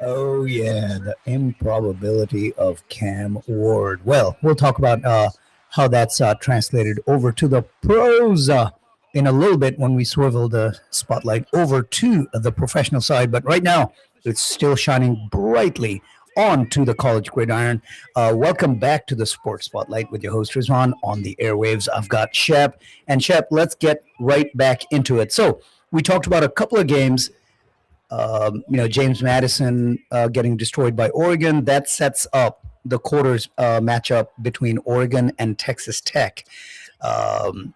Oh, yeah, the improbability of Cam Ward. Well, we'll talk about how that's translated over to the pros in a little bit when we swivel the spotlight over to the professional side. But right now, it's still shining brightly onto the college gridiron. Welcome back to the Sports Spotlight with your host, Rizwan, on the airwaves. I've got Shep. And Shep, let's get right back into it. So, we talked about a couple of games, James Madison getting destroyed by Oregon. That sets up the quarters matchup between Oregon and Texas Tech. Um,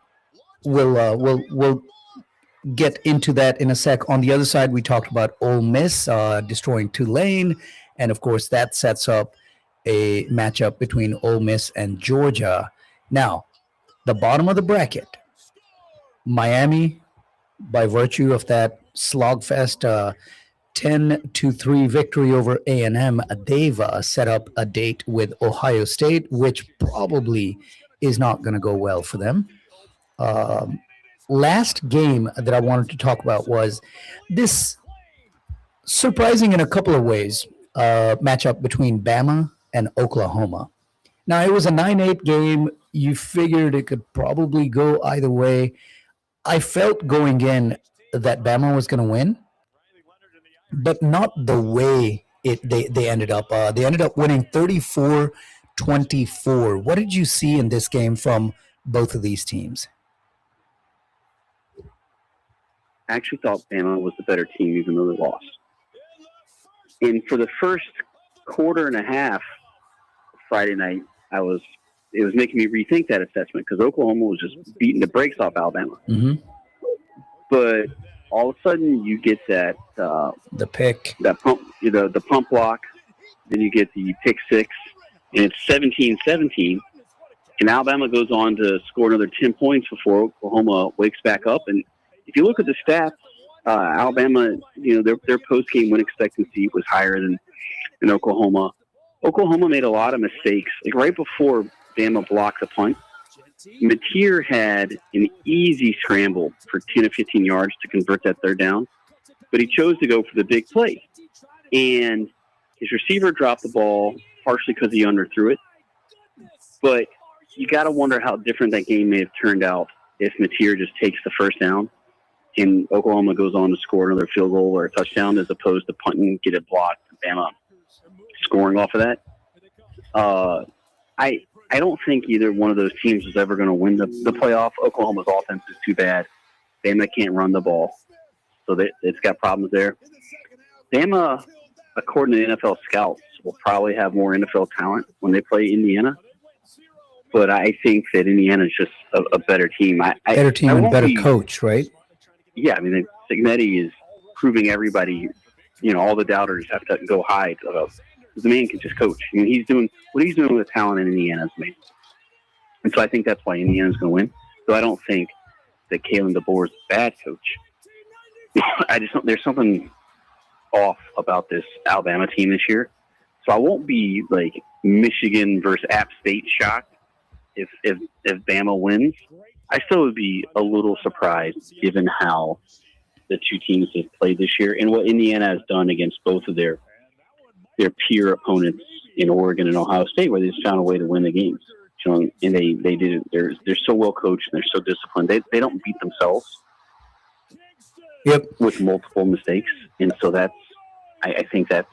we'll get into that in a sec. On the other side, we talked about Ole Miss destroying Tulane, and of course, that sets up a matchup between Ole Miss and Georgia. Now, the bottom of the bracket, Miami, by virtue of that slogfest 10-3 victory over A&M, they've set up a date with Ohio State, which probably is not going to go well for them. Um, Last game that I wanted to talk about was this surprising in a couple of ways matchup between Bama and Oklahoma. Now, it was a 9-8 game. You figured it could probably go either way. I felt going in that Bama was going to win, but not the way they ended up. They ended up winning 34-24. What did you see in this game from both of these teams? I actually thought Bama was the better team, even though they lost. And for the first quarter and a half Friday night, it was making me rethink that assessment because Oklahoma was just beating the brakes off Alabama. Mm-hmm. But all of a sudden, you get that the pick, that pump, the pump block. Then you get the pick six, and it's 17-17. And Alabama goes on to score another 10 points before Oklahoma wakes back up. And if you look at the stats, Alabama, their post-game win expectancy was higher than Oklahoma. Oklahoma made a lot of mistakes. Like right before Bama blocked the punt, Mateer had an easy scramble for 10 or 15 yards to convert that third down, but he chose to go for the big play. And his receiver dropped the ball partially because he underthrew it. But you got to wonder how different that game may have turned out if Mateer just takes the first down and Oklahoma goes on to score another field goal or a touchdown as opposed to punting, get it blocked, Bama scoring off of that. I don't think either one of those teams is ever going to win the playoff. Oklahoma's offense is too bad. Bama can't run the ball, so it's got problems there. Bama, according to NFL scouts, will probably have more NFL talent when they play Indiana. But I think that Indiana is just a better team. Better team and better coach, right? Yeah, I mean, Signetti is proving everybody, all the doubters have to go hide. The man can just coach. I mean, he's doing what he's doing with talent in Indiana is amazing. And so I think that's why Indiana's going to win. So I don't think that Kalen DeBoer is a bad coach. I just don't, there's something off about this Alabama team this year. So I won't be like Michigan versus App State shocked if Bama wins. I still would be a little surprised given how the two teams have played this year and what Indiana has done against both of their peer opponents in Oregon and Ohio State, where they just found a way to win the games. And they did it. They're so well coached and they're so disciplined. They don't beat themselves. Yep. With multiple mistakes, and so I think that's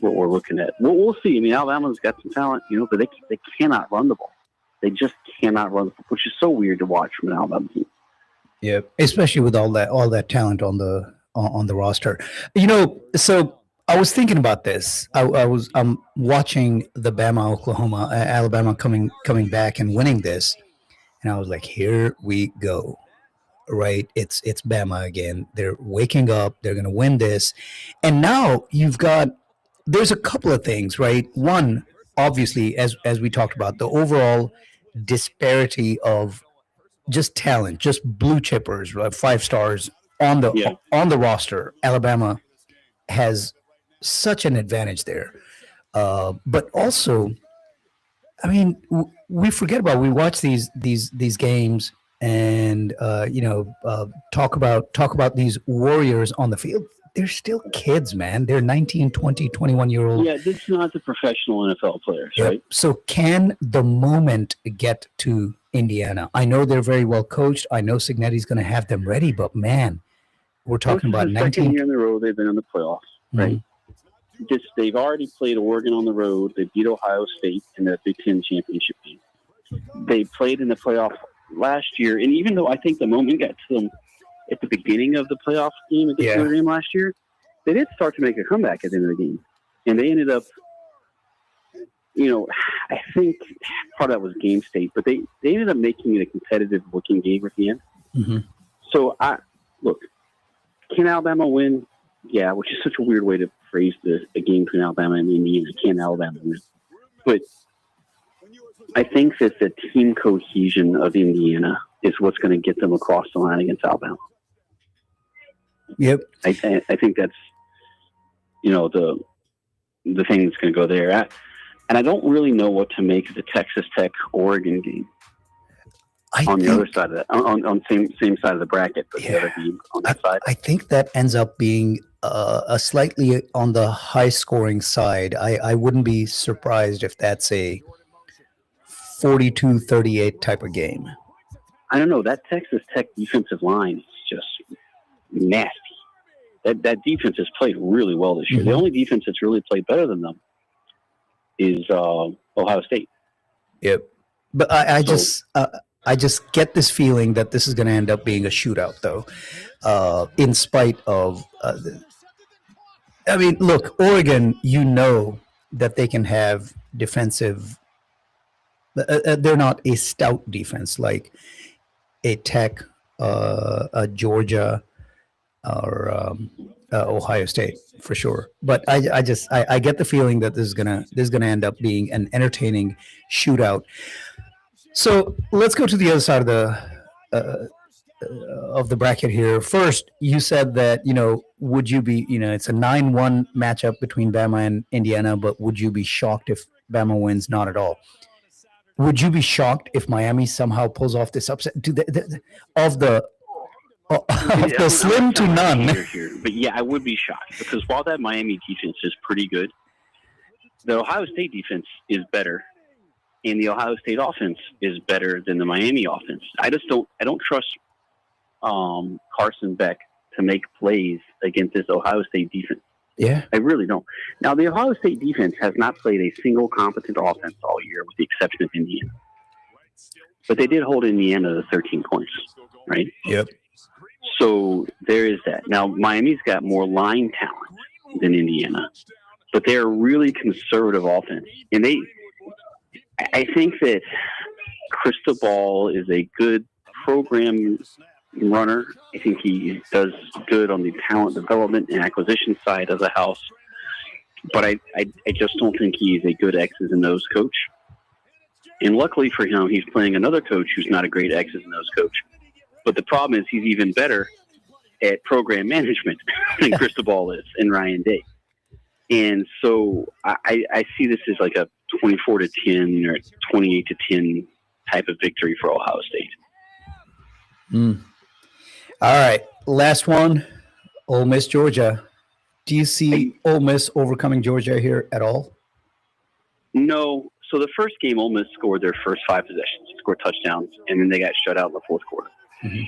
what we're looking at. We'll see. I mean, Alabama's got some talent, but they cannot run the ball. They just cannot run the ball, which is so weird to watch from an Alabama team. Yeah, especially with all that talent on the roster. So I was thinking about this. I'm watching the Alabama coming back and winning this, and I was like, here we go. Right, it's Bama again. They're waking up. They're going to win this, and now there's a couple of things, right? One, obviously, as we talked about, the overall disparity of just talent, just blue chippers, right? 5 stars on the roster. Alabama has such an advantage there, but also, I mean, we forget about. We watch these games. And talk about these warriors on the field. they're still kids, man. They're 19, 20, 21-year-old. Yeah, this is not the professional NFL players, Yep. right? So can the moment get to Indiana? I know they're very well coached. I know Signetti's going to have them ready, but man, we're talking This about is the second 19. year in a row they've been in the playoffs, right? They've already played Oregon on the road. They beat Ohio State in the Big Ten championship game. They played in the playoff last year, and even though I think the moment got to them at the beginning of the playoff game against Notre Dame last year, they did start to make a comeback at the end of the game, and they ended up, I think part of that was game state, but they ended up making it a competitive-looking game at the end. Mm-hmm. So look, can Alabama win? Yeah, which is such a weird way to phrase a game between Alabama and Indiana. Can Alabama win? But I think that the team cohesion of Indiana is what's going to get them across the line against Alabama. Yep. I think that's, the thing that's going to go there. And I don't really know what to make of the Texas Tech-Oregon game. On the other side of that, on same side of the bracket, but the other team on that side. I think that ends up being a slightly on the high-scoring side. I wouldn't be surprised if that's a 42-38 type of game. I don't know. That Texas Tech defensive line is just nasty. That defense has played really well this year. Mm-hmm. The only defense that's really played better than them is Ohio State. Yep. But I just get this feeling that this is going to end up being a shootout, though, in spite of look, Oregon, that they can have defensive. They're not a stout defense like a Tech, a Georgia, or Ohio State for sure. But I get the feeling that this is gonna end up being an entertaining shootout. So let's go to the other side of the bracket here. First, you said that, would you be, it's a 9-1 matchup between Bama and Indiana, but would you be shocked if Bama wins? Not at all. Would you be shocked if Miami somehow pulls off this upset? Of the slim to none. Here. But yeah, I would be shocked because while that Miami defense is pretty good, the Ohio State defense is better. And the Ohio State offense is better than the Miami offense. I don't trust Carson Beck to make plays against this Ohio State defense. Yeah. I really don't. Now, the Ohio State defense has not played a single competent offense all year with the exception of Indiana. But they did hold Indiana to 13 points, right? Yep. So there is that. Now, Miami's got more line talent than Indiana, but they're a really conservative offense. And I think that Cristobal is a good program runner. I think he does good on the talent development and acquisition side of the house. But I just don't think he's a good X's and O's coach. And luckily for him, he's playing another coach who's not a great X's and O's coach. But the problem is he's even better at program management than Cristobal is and Ryan Day. And so I see this as like a 24-10 or 28-10 type of victory for Ohio State. All right, last one, Ole Miss, Georgia. Do you see Ole Miss overcoming Georgia here at all? No. So the first game, Ole Miss scored their first 5 possessions, scored touchdowns, and then they got shut out in the fourth quarter. Mm-hmm.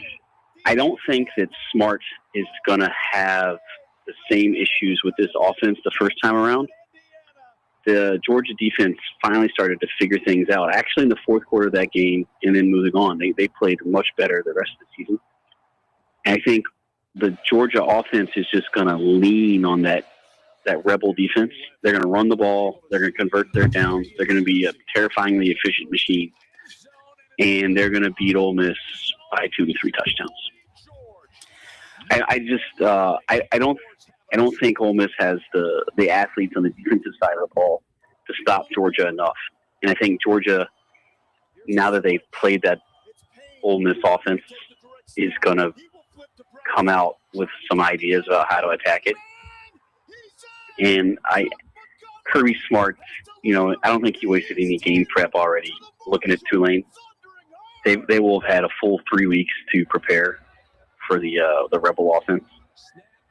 I don't think that Smart is going to have the same issues with this offense the first time around. The Georgia defense finally started to figure things out. Actually, in the fourth quarter of that game and then moving on, they played much better the rest of the season. And I think the Georgia offense is just going to lean on that rebel defense. They're going to run the ball. They're going to convert their downs. They're going to be a terrifyingly efficient machine. And they're going to beat Ole Miss by 2 to 3 touchdowns. I don't think Ole Miss has the athletes on the defensive side of the ball to stop Georgia enough. And I think Georgia, now that they've played that Ole Miss offense, is going to come out with some ideas about how to attack it. And Kirby Smart, I don't think he wasted any game prep already looking at Tulane. They will have had a full 3 weeks to prepare for the Rebel offense.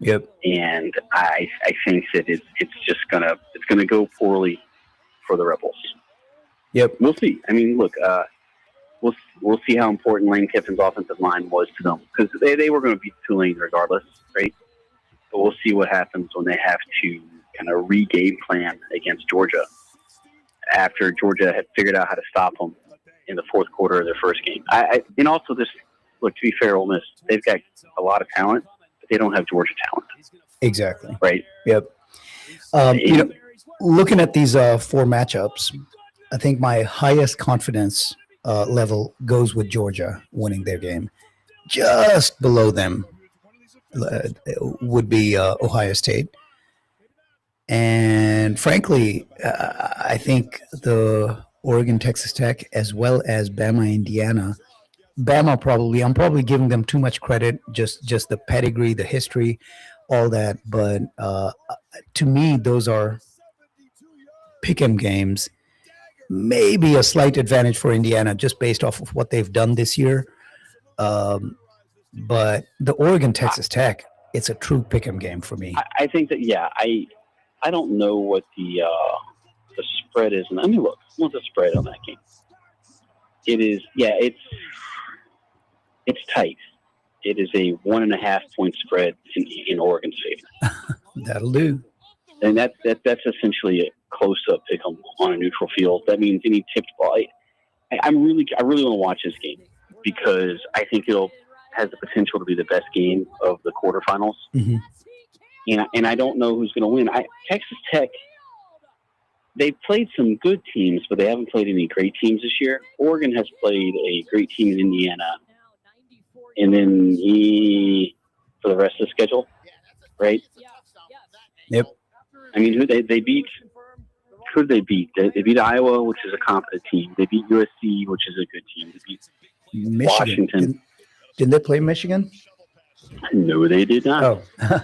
Yep. and I think that it's just gonna go poorly for the Rebels. Yep. We'll see. I mean, look, we'll see how important Lane Kiffin's offensive line was to them, because they were going to beat Tulane regardless, right? But we'll see what happens when they have to kind of re-game plan against Georgia after Georgia had figured out how to stop them in the fourth quarter of their first game. And also, this, look, to be fair, Ole Miss, they've got a lot of talent, but they don't have Georgia talent. Exactly. Right. Yep. Looking at these 4 matchups, I think my highest confidence level goes with Georgia winning their game. Just below them would be Ohio State. And frankly, I think the Oregon, Texas Tech, as well as Bama, Indiana. Bama I'm probably giving them too much credit, just the pedigree, the history, all that. But to me, those are pick'em games. Maybe a slight advantage for Indiana just based off of what they've done this year. But the Oregon, Texas Tech, it's a true pick'em game for me. I think that, I don't know what the spread is. I mean, look, what's the spread on that game? It is, it's tight. It is a 1.5 point spread in Oregon's favor. That'll do. And that's essentially a close-up pick on a neutral field. That means any tipped ball. I really want to watch this game because I think has the potential to be the best game of the quarterfinals. Mm-hmm. And I don't know who's going to win. Texas Tech, they've played some good teams, but they haven't played any great teams this year. Oregon has played a great team in Indiana, and then for the rest of the schedule, right? Yep. I mean, who they beat? Who did they beat? They beat Iowa, which is a competent team. They beat USC, which is a good team. They beat Michigan. Washington. Did they play Michigan? No, they did not. Oh.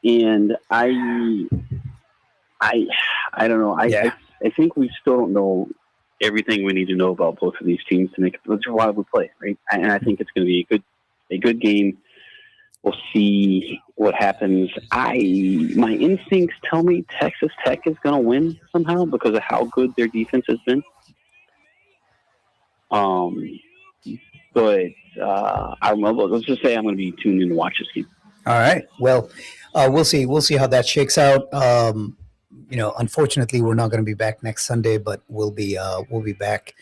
And I don't know. I think we still don't know everything we need to know about both of these teams to make it. That's why we play, right? And I think it's going to be a good game. We'll see what happens. My instincts tell me Texas Tech is going to win somehow because of how good their defense has been. But let's just say I'm going to be tuned in to watch this game. All right. Well, we'll see. We'll see how that shakes out. Unfortunately, we're not going to be back next Sunday, but we'll be back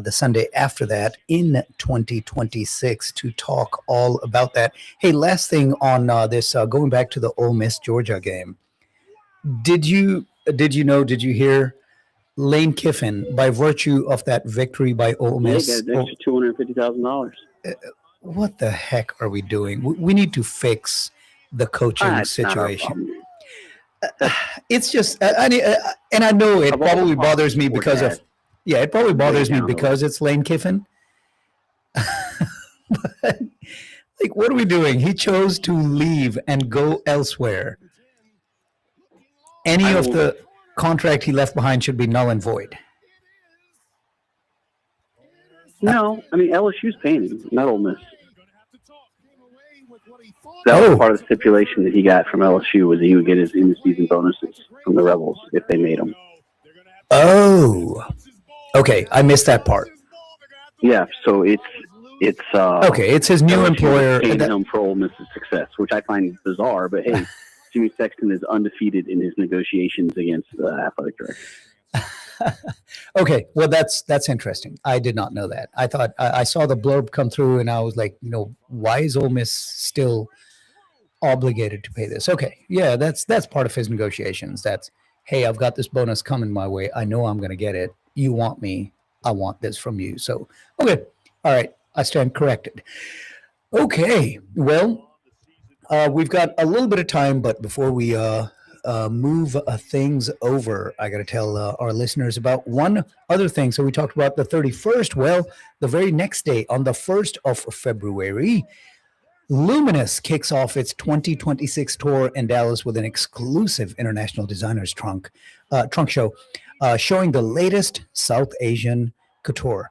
the Sunday after that in 2026 to talk all about that. Hey, last thing on this, going back to the Ole Miss Georgia game. Did you hear Lane Kiffin, by virtue of that victory by Ole Miss? They got an extra $250,000. What the heck are we doing? We need to fix the coaching situation. It's just, and I know it probably bothers me because of, it probably bothers me because it's Lane Kiffin. But, what are we doing? He chose to leave and go elsewhere. Any of the contract he left behind should be null and void. No, I mean, LSU's paying him, not Ole Miss. That was part of the stipulation that he got from LSU was that he would get his in-season bonuses from the Rebels if they made them. Oh, okay. I missed that part. Yeah, so it's okay. It's his new employer paying him for Ole Miss's success, which I find bizarre. But hey, Jimmy Sexton is undefeated in his negotiations against the athletic director. Okay, well that's interesting. I did not know that. I thought I saw the blurb come through, and I was like, why is Ole Miss still obligated to pay this? Okay, yeah, that's part of his negotiations. That's, hey, I've got this bonus coming my way. I know I'm going to get it. You want me? I want this from you. So, okay, all right, I stand corrected. Okay, well, we've got a little bit of time, but before we move things over, I got to tell our listeners about one other thing. So we talked about the 31st. Well, the very next day, on the 1st of February, Luminous kicks off its 2026 tour in Dallas with an exclusive international designers trunk show, showing the latest South Asian couture.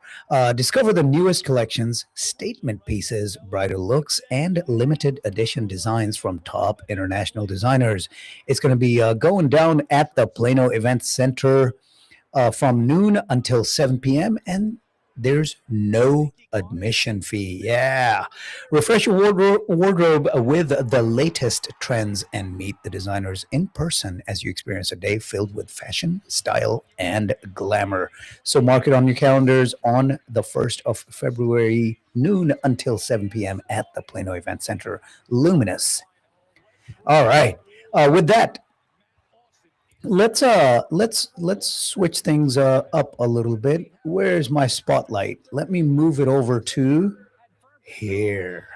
Discover the newest collections, statement pieces, brighter looks, and limited edition designs from top international designers. It's going to be going down at the Plano Event Center from noon until 7 p.m. and there's no admission fee. Yeah. Refresh your wardrobe with the latest trends and meet the designers in person as you experience a day filled with fashion, style, and glamour. So mark it on your calendars on the 1st of February, noon until 7 p.m. at the Plano Event Center, Luminous. All right. With that, let's switch things up a little bit. Where's my spotlight? Let me move it over to here.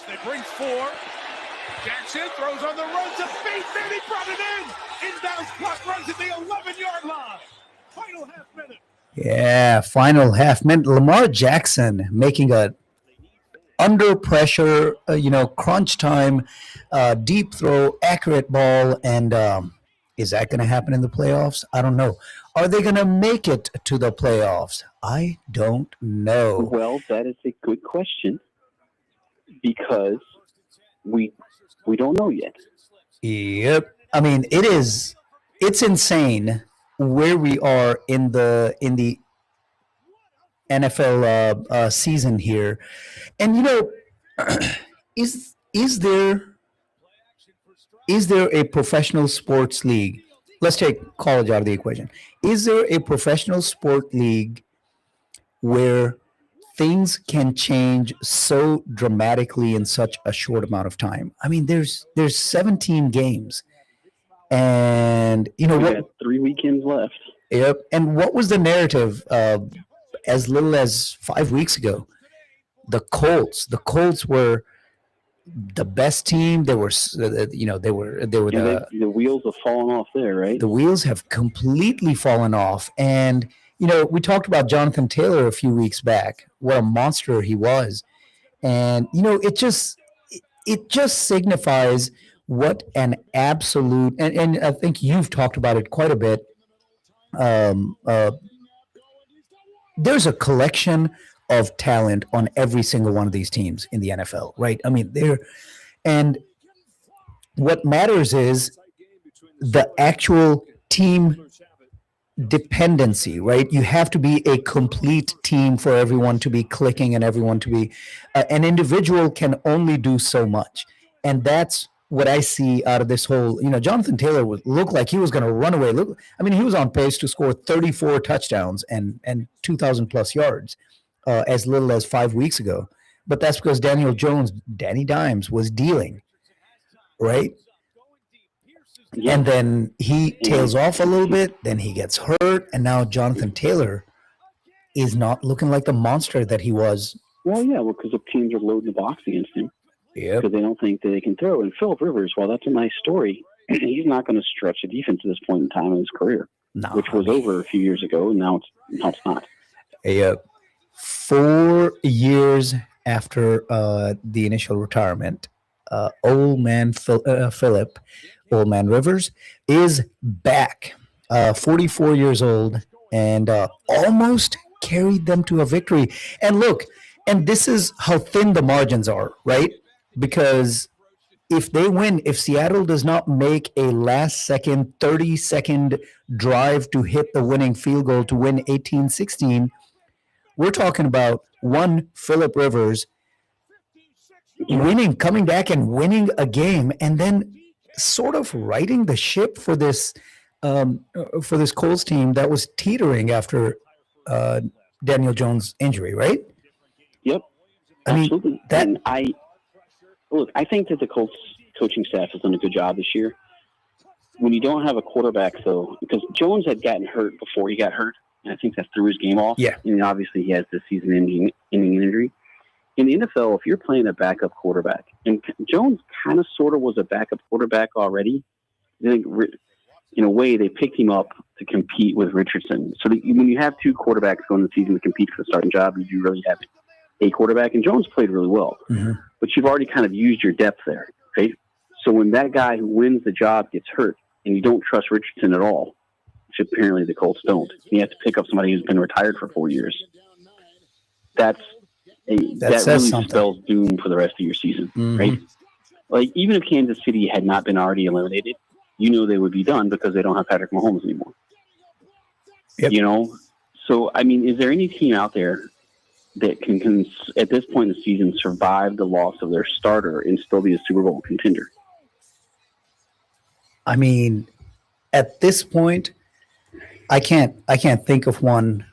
They bring four. Jackson throws on the run to beat. Then he brought it in. Inbounds clock runs at the 11-yard line. Final half minute. Yeah, final half minute. Lamar Jackson making a under pressure, crunch time, deep throw, accurate ball. And is that going to happen in the playoffs? I don't know. Are they going to make it to the playoffs? I don't know. Well, that is a good question because we don't know yet. Yep. I mean, it's insane where we are in the NFL season here. And is there a professional sports league? Let's take college out of the equation. Is there a professional sport league where things can change so dramatically in such a short amount of time? I mean, there's 17 games, and we got 3 weekends left. Yep. And what was the narrative as little as 5 weeks ago? The Colts were the best team. They were, the wheels have fallen off there, right? The wheels have completely fallen off. And, we talked about Jonathan Taylor a few weeks back, what a monster he was. And, it just signifies what an absolute, and I think you've talked about it quite a bit. There's a collection of talent on every single one of these teams in the NFL, right? I mean, and what matters is the actual team dependency, right? You have to be a complete team for everyone to be clicking and everyone to be, an individual can only do so much. And that's what I see out of this whole, Jonathan Taylor would look like he was going to run away. He was on pace to score 34 touchdowns and 2,000 plus yards as little as 5 weeks ago. But that's because Danny Dimes was dealing, right? Yeah. And then he tails off a little bit, then he gets hurt, and now Jonathan Taylor is not looking like the monster that he was. Well, because the teams are loading the box against him. Yeah, because they don't think that they can throw. And Phillip Rivers, while that's a nice story, he's not going to stretch the defense at this point in time in his career, which was over a few years ago, and now it's not. 4 years after the initial retirement, old man Phillip, old man Rivers, is back, 44 years old, and almost carried them to a victory. And look, and this is how thin the margins are, right? Because if they win, if Seattle does not make a last-second, 30-second drive to hit the winning field goal to win 18-16, we're talking about one Phillip Rivers coming back and winning a game, and then sort of righting the ship for this Colts team that was teetering after Daniel Jones' injury, right? Yep, absolutely. I think that the Colts coaching staff has done a good job this year. When you don't have a quarterback, though, because Jones had gotten hurt before he got hurt, and I think that threw his game off. Yeah. And obviously he has this season-ending injury. In the NFL, if you're playing a backup quarterback, and Jones kind of sort of was a backup quarterback already, I think in a way they picked him up to compete with Richardson. So when you have two quarterbacks going the season to compete for the starting job, you do really have a quarterback. And Jones played really well. Mm-hmm. But you've already kind of used your depth there, right? So when that guy who wins the job gets hurt and you don't trust Richardson at all, which apparently the Colts don't. You have to pick up somebody who's been retired for 4 years. That really something. spells doom for the rest of your season, right? Like, even if Kansas City had not been already eliminated, they would be done because they don't have Patrick Mahomes anymore. Yep. So, I mean, is there any team out there that can, at this point in the season, survive the loss of their starter and still be a Super Bowl contender? I mean, at this point, I can't think of one.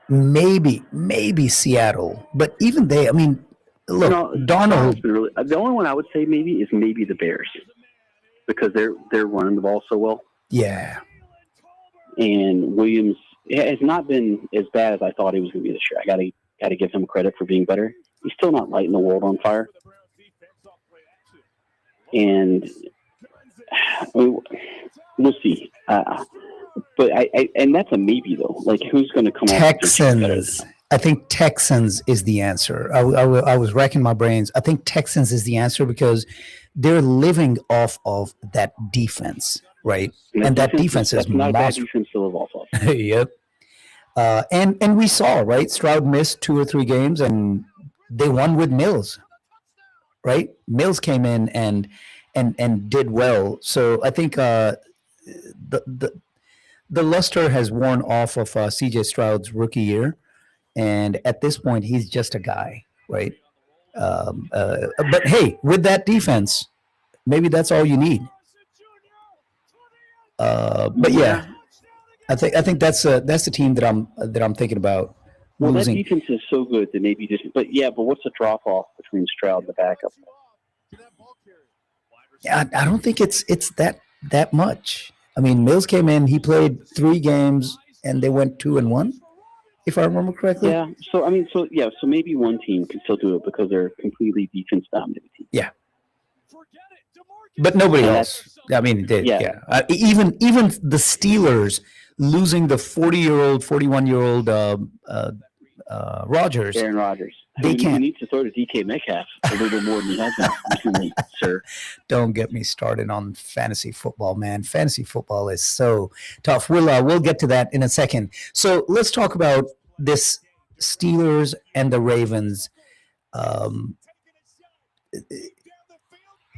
Maybe Seattle, but even they. I mean, look, Darnold. The only one I would say is the Bears, because they're running the ball so well. Yeah. And Williams has not been as bad as I thought he was going to be this year. I got to give him credit for being better. He's still not lighting the world on fire. And we'll see. But and that's a maybe though. Like, who's going to come Texans. I think Texans is the answer. I was racking my brains. I think Texans is the answer because they're living off of that defense, right? And that defense is not a bad defense to live off of. Yep. And we saw, right? Stroud missed 2 or 3 games, and they won with Mills, right? Mills came in and did well. So I think the luster has worn off of C.J. Stroud's rookie year, and at this point, he's just a guy, right? But hey, with that defense, maybe that's all you need. But yeah, I think that's the team that I'm thinking about losing. That defense is so good that maybe just. But what's the drop off between Stroud and the backup? Yeah, I don't think it's that much. I mean, Mills came in, he played 3 games, and they went 2-1, if I remember correctly. Yeah. So maybe one team can still do it because they're a completely defense dominated team. Yeah. But nobody else. I mean, even the Steelers losing the 41-year-old Rodgers. Aaron Rodgers. They can't. He needs to throw to DK Metcalf a little more than he has been recently, sir. Don't get me started on fantasy football, man. Fantasy football is so tough. We'll get to that in a second. So let's talk about this Steelers and the Ravens. The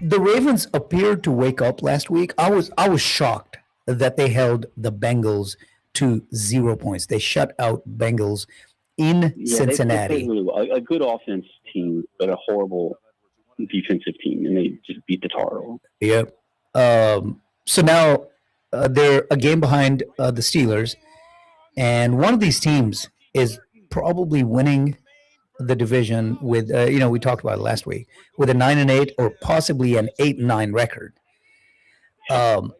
Ravens appeared to wake up last week. I was shocked that they held the Bengals to 0 points. They shut out Bengals in Cincinnati. They really well. A good offense team, but a horrible defensive team, and they just beat the tar. Yep. So now they're a game behind the Steelers, and one of these teams is probably winning the division with, we talked about it last week, with a 9-8 or possibly an 8-9 record. How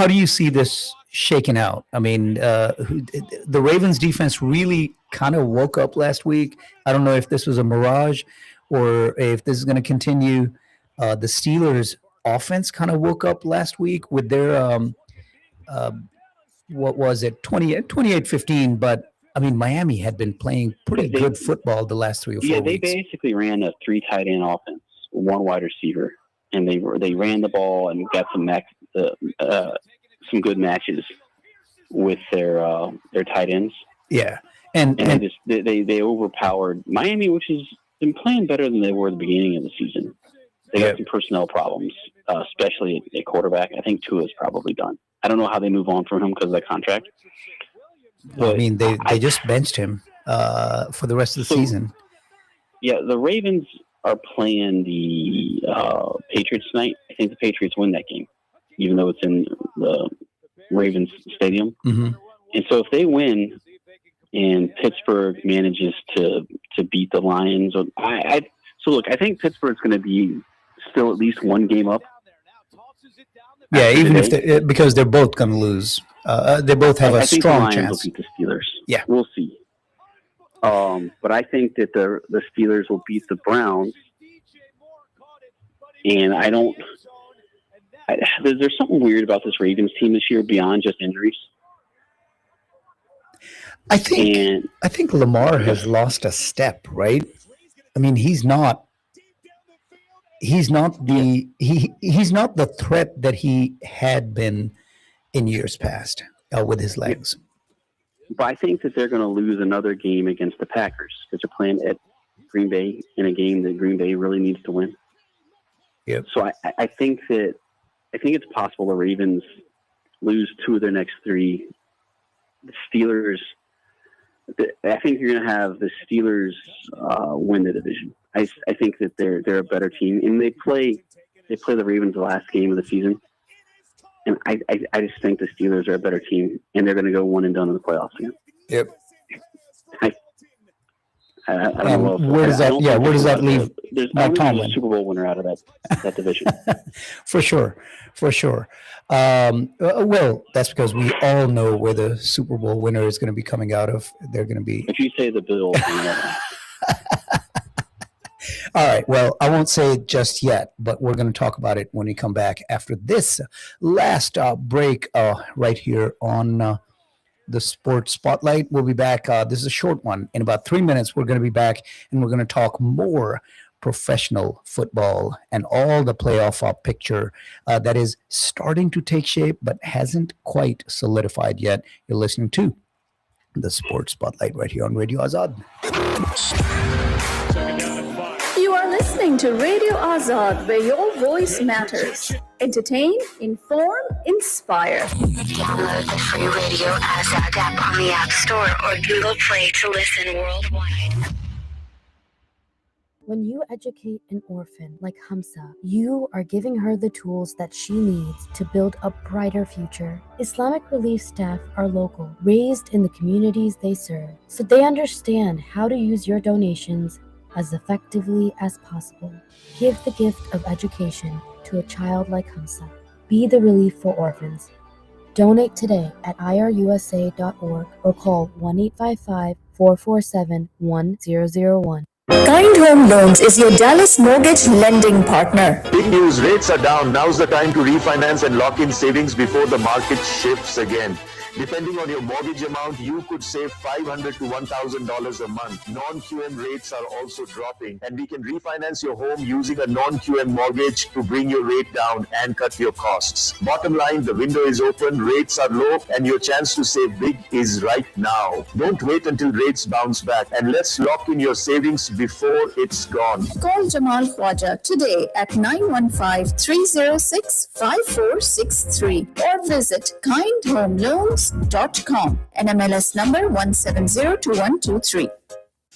do you see this shaken out? I mean, the Ravens defense really kind of woke up last week. I don't know if this was a mirage or if this is going to continue. The Steelers offense kind of woke up last week with their, what was it, 28-15. But, I mean, Miami had been playing pretty good football the last 3 or 4 weeks. Yeah, they basically ran a 3 tight end offense, 1 wide receiver. And they ran the ball and got some good matches with their tight ends. Yeah, and they overpowered Miami, which has been playing better than they were at the beginning of the season. They got some personnel problems, especially at quarterback. I think Tua is probably done. I don't know how they move on from him because of the contract. But I mean, they just benched him for the rest of the season. Yeah, the Ravens are playing the Patriots tonight. I think the Patriots win that game, even though it's in the Ravens stadium. Mm-hmm. And so if they win and Pittsburgh manages to beat the Lions, I think Pittsburgh's going to be still at least 1 game up. Yeah, even if because they're both going to lose. They both have a strong chance. The Lions will beat the Steelers. Yeah, we'll see. But I think that the Steelers will beat the Browns, and there's something weird about this Ravens team this year beyond just injuries. I think Lamar has lost a step, right? I mean, he's not he's not he's not the threat that he had been in years past with his legs. But I think that they're going to lose another game against the Packers because they're playing at Green Bay in a game that Green Bay really needs to win. Yep. So I think it's possible the Ravens lose 2 of their next 3. The Steelers. I think you're going to have the Steelers win the division. I think that they're a better team, and they play the Ravens the last game of the season. And I just think the Steelers are a better team, and they're going to go one and done in the playoffs again. Yep. I don't know. Where does that leave Mike Tomlin? A Super Bowl winner out of that division. For sure. Well, that's because we all know where the Super Bowl winner is going to be coming out of. They're going to be. If you say the Bills, all right. Well, I won't say it just yet, but we're going to talk about it when we come back after this last break right here on the Sports Spotlight. We'll be back. This is a short one. In about 3 minutes, we're going to be back, and we're going to talk more professional football and all the playoff picture that is starting to take shape but hasn't quite solidified yet. You're listening to the Sports Spotlight right here on Radio Azad. You are listening to Radio Azad, where your voice matters. Entertain, inform, inspire. Download the free Radio Azad app on the App Store or Google Play to listen worldwide. When you educate an orphan like Hamza, you are giving her the tools that she needs to build a brighter future. Islamic relief staff are local, raised in the communities they serve, so they understand how to use your donations as effectively as possible. Give the gift of education to a child like Hamza. Be the relief for orphans. Donate today at irusa.org or call 1-855-447-1001. Kind Home Loans is your Dallas mortgage lending partner. Big news, rates are down. Now's the time to refinance and lock in savings before the market shifts again. Depending on your mortgage amount, you could save $500 to $1,000 a month. Non-QM rates are also dropping, and we can refinance your home using a non-QM mortgage to bring your rate down and cut your costs. Bottom line, the window is open, rates are low, and your chance to save big is right now. Don't wait until rates bounce back, and let's lock in your savings before it's gone. Call Jamal Khwaja today at 915-306-5463 or visit kindhomeloans.com. NMLS number 170223.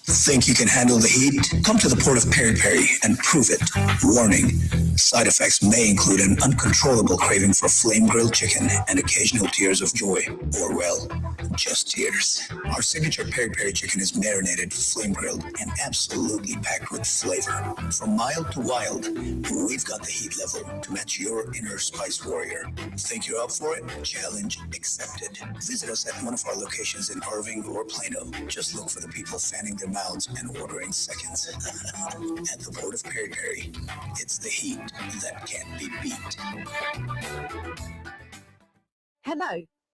Think you can handle the heat? Come to the port of Peri Peri and prove it. Warning, side effects may include an uncontrollable craving for flame grilled chicken and occasional tears of joy. Or, well, just tears. Our signature Peri Peri chicken is marinated, flame grilled, and absolutely packed with flavor. From mild to wild, we've got the heat level to match your inner spice warrior. Think you're up for it? Challenge accepted. Visit us at one of our locations in Irving or Plano. Just look for the people fanning their mouths and ordering seconds. At the port of Peri Peri, it's the heat that can't be beat. Hello,